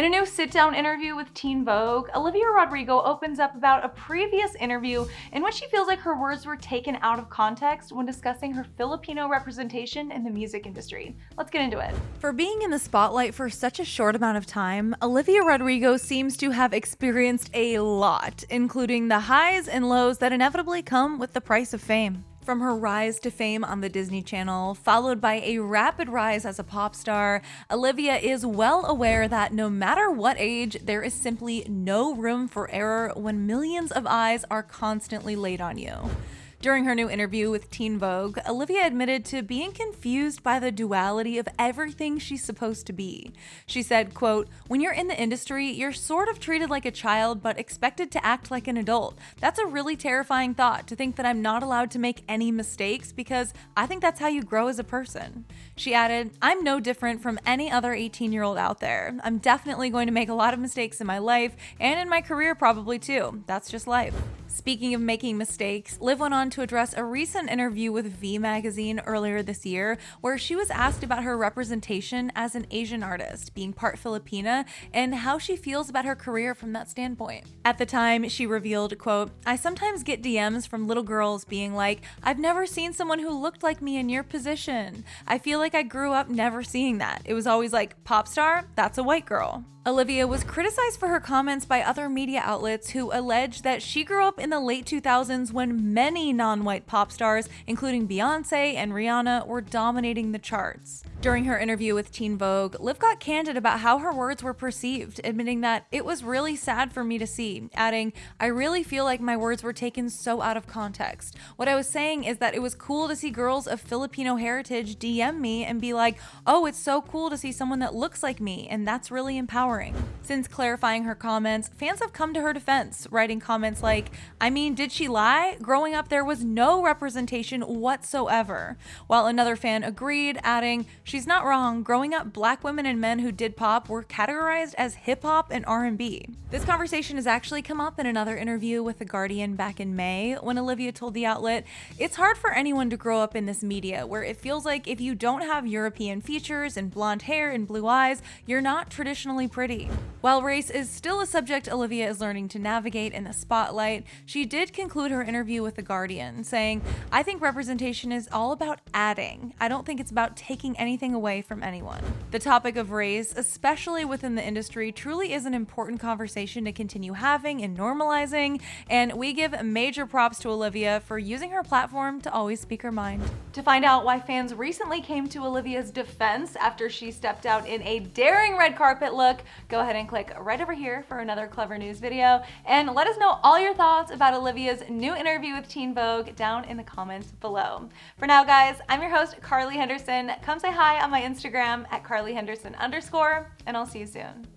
In a new sit-down interview with Teen Vogue, Olivia Rodrigo opens up about a previous interview in which she feels like her words were taken out of context when discussing her Filipino representation in the music industry. Let's get into it. For being in the spotlight for such a short amount of time, Olivia Rodrigo seems to have experienced a lot, including the highs and lows that inevitably come with the price of fame. From her rise to fame on the Disney Channel, followed by a rapid rise as a pop star, Olivia is well aware that no matter what age, there is simply no room for error when millions of eyes are constantly laid on you. During her new interview with Teen Vogue, Olivia admitted to being confused by the duality of everything she's supposed to be. She said, quote, "When you're in the industry, you're sort of treated like a child but expected to act like an adult. That's a really terrifying thought, to think that I'm not allowed to make any mistakes because I think that's how you grow as a person." She added, "I'm no different from any other 18-year-old out there. I'm definitely going to make a lot of mistakes in my life and in my career probably too. That's just life." Speaking of making mistakes, Liv went on to address a recent interview with V Magazine earlier this year, where she was asked about her representation as an Asian artist, being part Filipina, and how she feels about her career from that standpoint. At the time, she revealed, quote, "I sometimes get DMs from little girls being like, 'I've never seen someone who looked like me in your position.' I feel like I grew up never seeing that. It was always like, pop star? That's a white girl." Olivia was criticized for her comments by other media outlets who alleged that she grew up in the late 2000s when many non-white pop stars, including Beyonce and Rihanna, were dominating the charts. During her interview with Teen Vogue, Liv got candid about how her words were perceived, admitting that it was really sad for me to see, adding, "I really feel like my words were taken so out of context. What I was saying is that it was cool to see girls of Filipino heritage DM me and be like, 'Oh, it's so cool to see someone that looks like me,' and that's really empowering." Since clarifying her comments, fans have come to her defense, writing comments like, "I mean, did she lie? Growing up, there was no representation whatsoever." While another fan agreed, adding, "She's not wrong. Growing up, black women and men who did pop were categorized as hip-hop and R&B." This conversation has actually come up in another interview with The Guardian back in May, when Olivia told the outlet, "It's hard for anyone to grow up in this media where it feels like if you don't have European features and blonde hair and blue eyes, you're not traditionally pretty." While race is still a subject Olivia is learning to navigate in the spotlight, she did conclude her interview with The Guardian, saying, "I think representation is all about adding. I don't think it's about taking anything away from anyone." The topic of race, especially within the industry, truly is an important conversation to continue having and normalizing, and we give major props to Olivia for using her platform to always speak her mind. To find out why fans recently came to Olivia's defense after she stepped out in a daring red carpet look, go ahead and click right over here for another Clevver News video, and let us know all your thoughts about Olivia's new interview with Teen Vogue down in the comments below. For now, guys, I'm your host, Carly Henderson. Come say hi on my Instagram at CarlyHenderson_, and I'll see you soon.